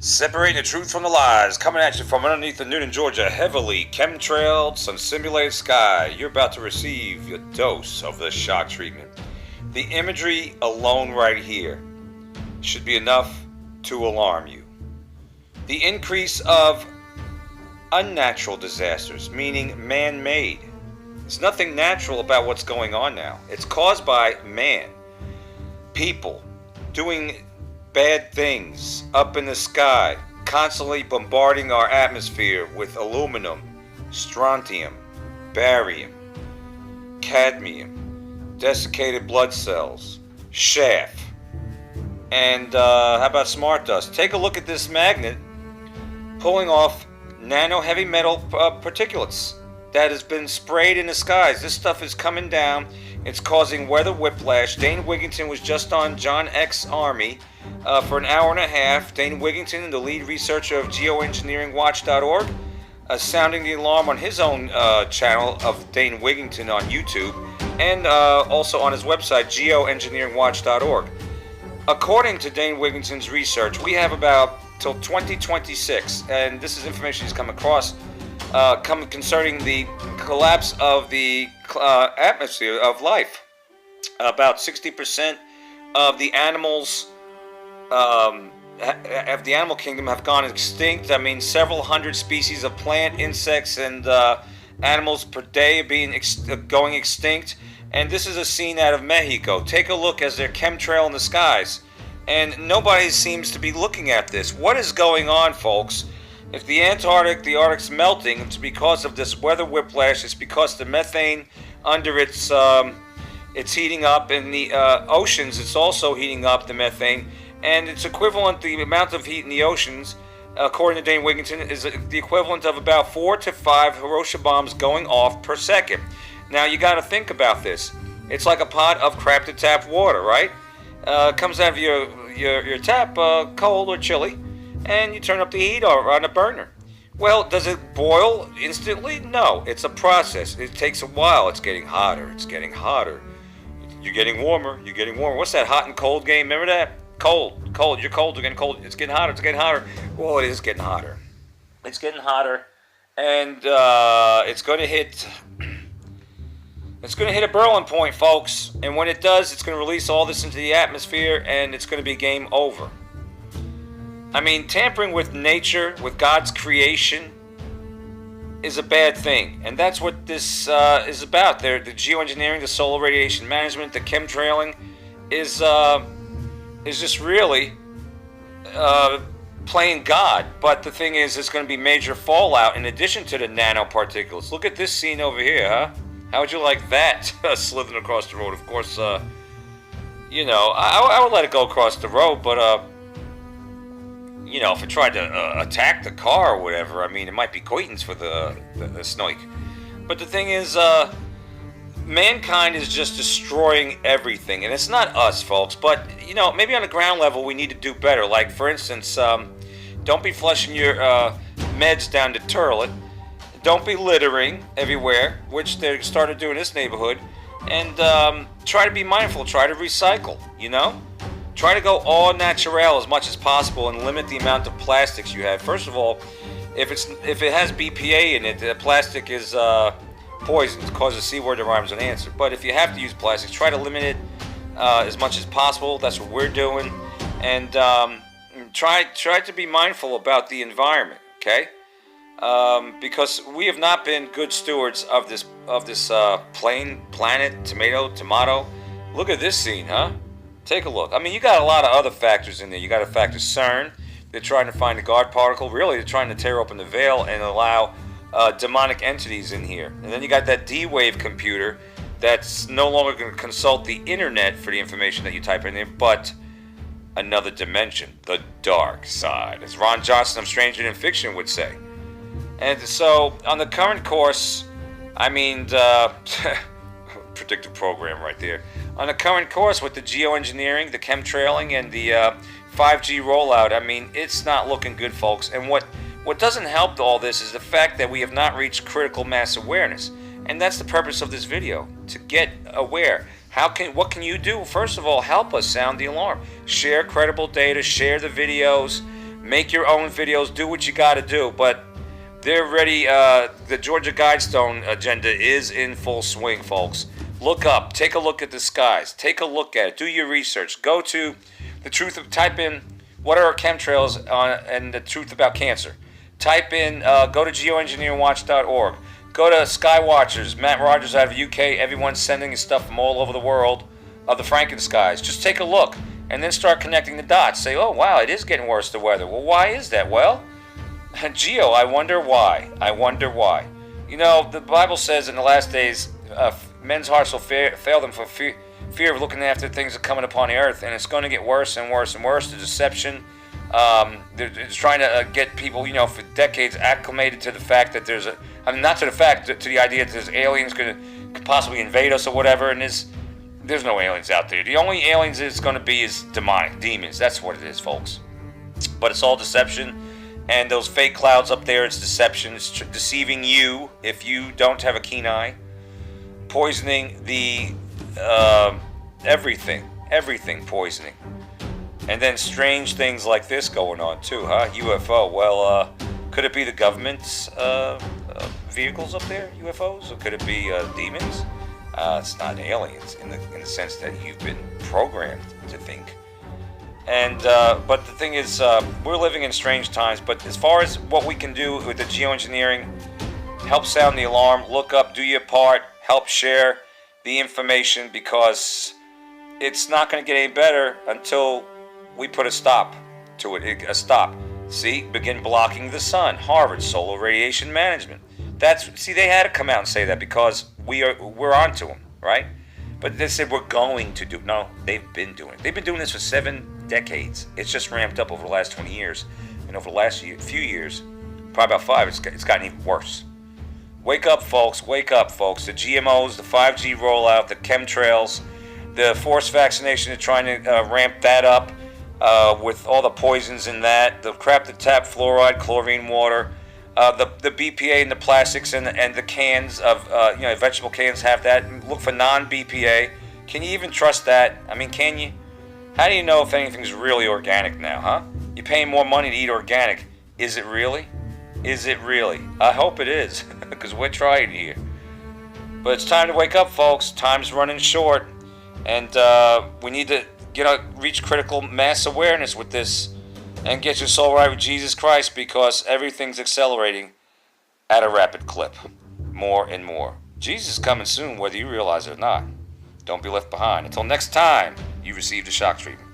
Separating the truth from the lies, coming at you from underneath the Newton, Georgia, heavily chemtrailed, some simulated sky. You're about to receive your dose of the shock treatment. The imagery alone right here should be enough to alarm you. The increase of unnatural disasters, meaning man-made. There's nothing natural about what's going on now. It's caused by man. People doing bad things up in the sky, constantly bombarding our atmosphere with aluminum, strontium, barium, cadmium, desiccated blood cells, chaff, and how about smart dust? Take a look at this magnet pulling off nano heavy metal particulates that has been sprayed in the skies. This stuff is coming down. It's causing weather whiplash. Dane Wigington was just on John X Army for an hour and a half. Dane Wigington, the lead researcher of geoengineeringwatch.org, sounding the alarm on his own channel of Dane Wigington on YouTube, and also on his website, geoengineeringwatch.org. According to Dane Wigington's research, we have about till 2026, and this is information he's come across, concerning the collapse of the atmosphere of life. About 60% of the animals of the animal kingdom have gone extinct. I mean, several hundred species of plant, insects, and animals per day are going extinct. And this is a scene out of Mexico. Take a look as they're chemtrail in the skies. And nobody seems to be looking at this. What is going on, folks? If the Arctic's melting, it's because of this weather whiplash. It's because the methane under it's heating up. In the oceans, it's also heating up, the methane. And it's equivalent, the amount of heat in the oceans, according to Dane Wigington, is the equivalent of about 4 to 5 Hiroshima bombs going off per second. Now, you got to think about this. It's like a pot of crap to tap water, right? Comes out of your tap, cold or chilly, and you turn up the heat on a burner. Well, does it boil instantly? No, it's a process. It takes a while. It's getting hotter. It's getting hotter. You're getting warmer. You're getting warmer. What's that hot and cold game? Remember that? Cold. You're cold. You're getting cold. It's getting hotter. It's getting hotter. Well, it is getting hotter. It's getting hotter, and it's going to hit. It's going to hit a boiling point, folks. And when it does, it's going to release all this into the atmosphere, and it's going to be game over. I mean, tampering with nature, with God's creation, is a bad thing. And that's what this is about. The geoengineering, the solar radiation management, the chemtrailing is just really playing God. But the thing is, it's going to be major fallout in addition to the nanoparticles. Look at this scene over here, huh? How would you like that slithering across the road? Of course, I would let it go across the road, but, if it tried to attack the car or whatever, I mean, it might be acquaintance for the snoik. But the thing is, mankind is just destroying everything, and it's not us, folks, but, maybe on the ground level we need to do better. Like, for instance, don't be flushing your meds down the toilet. Don't be littering everywhere, which they started doing in this neighborhood. And try to be mindful. Try to recycle, Try to go all natural as much as possible and limit the amount of plastics you have. First of all, if it has BPA in it, the plastic is poison. It causes a C word that rhymes with answer. But if you have to use plastics, try to limit it as much as possible. That's what we're doing. And try to be mindful about the environment, okay? Because we have not been good stewards of this planet, tomato. Look at this scene, huh? Take a look. I mean, you got a lot of other factors in there. You got to factor CERN. They're trying to find the God particle. Really, they're trying to tear open the veil and allow demonic entities in here. And then you got that D-Wave computer that's no longer going to consult the internet for the information that you type in there, but another dimension, the dark side, as Ron Johnson of Stranger Than Fiction would say. And so, on the current course, predictive program right there. On the current course with the geoengineering, the chemtrailing, and the 5G rollout, it's not looking good, folks. And what doesn't help all this is the fact that we have not reached critical mass awareness. And that's the purpose of this video, to get aware. What can you do? First of all, help us sound the alarm. Share credible data, share the videos, Make your own videos. Do what you got to do. But they're ready. The Georgia Guidestone agenda is in full swing, folks. Look up. Take a look at the skies. Take a look at it. Do your research. Go to the truth of. Type in what are chemtrails and the truth about cancer. Type in. Go to geoengineeringwatch.org. Go to Skywatchers. Matt Rogers out of UK. Everyone's sending his stuff from all over the world of the Frankenskies. Just take a look and then start connecting the dots. Say, oh wow, it is getting worse, the weather. Well, why is that? Well, Geo, I wonder why. I wonder why. You know, the Bible says in the last days, men's hearts will fail them for fear of looking after things that are coming upon the earth, and it's going to get worse and worse and worse. The deception, they're trying to get people, you know, for decades acclimated to the fact that there's not to the fact, to the idea that there's aliens could possibly invade us or whatever, and there's no aliens out there. The only aliens it's going to be is demonic, demons. That's what it is, folks. But it's all deception. And those fake clouds up there, it's deception. It's deceiving you if you don't have a keen eye. Poisoning the everything poisoning. And then strange things like this going on too, huh? UFO. Well, could it be the government's vehicles up there, UFOs, or could it be demons? It's not aliens in the sense that you've been programmed to think. And but the thing is, we're living in strange times. But as far as what we can do with the geoengineering, help sound the alarm, look up, do your part, help share the information, because it's not going to get any better until we put a stop to it. A stop. See, begin blocking the sun. Harvard Solar Radiation Management. They had to come out and say that because we're onto them, right? But they said we're going to do. No, they've been doing it. They've been doing this for 7 decades. It's just ramped up over the last 20 years, and over the last few years, probably about 5, it's gotten even worse. Wake up, folks. Wake up, folks. The GMOs, the 5G rollout, the chemtrails, the forced vaccination, they're trying to ramp that up with all the poisons in that, the crap that tap fluoride, chlorine water, the BPA in the plastics and the cans of, vegetable cans have that. Look for non-BPA. Can you even trust that? I mean, can you? How do you know if anything's really organic now, huh? You're paying more money to eat organic. Is it really? Is it really? I hope it is, because we're trying here. But it's time to wake up, folks. Time's running short, and we need to reach critical mass awareness with this and get your soul right with Jesus Christ, because everything's accelerating at a rapid clip. More and more. Jesus is coming soon, whether you realize it or not. Don't be left behind. Until next time, you receive the shock treatment.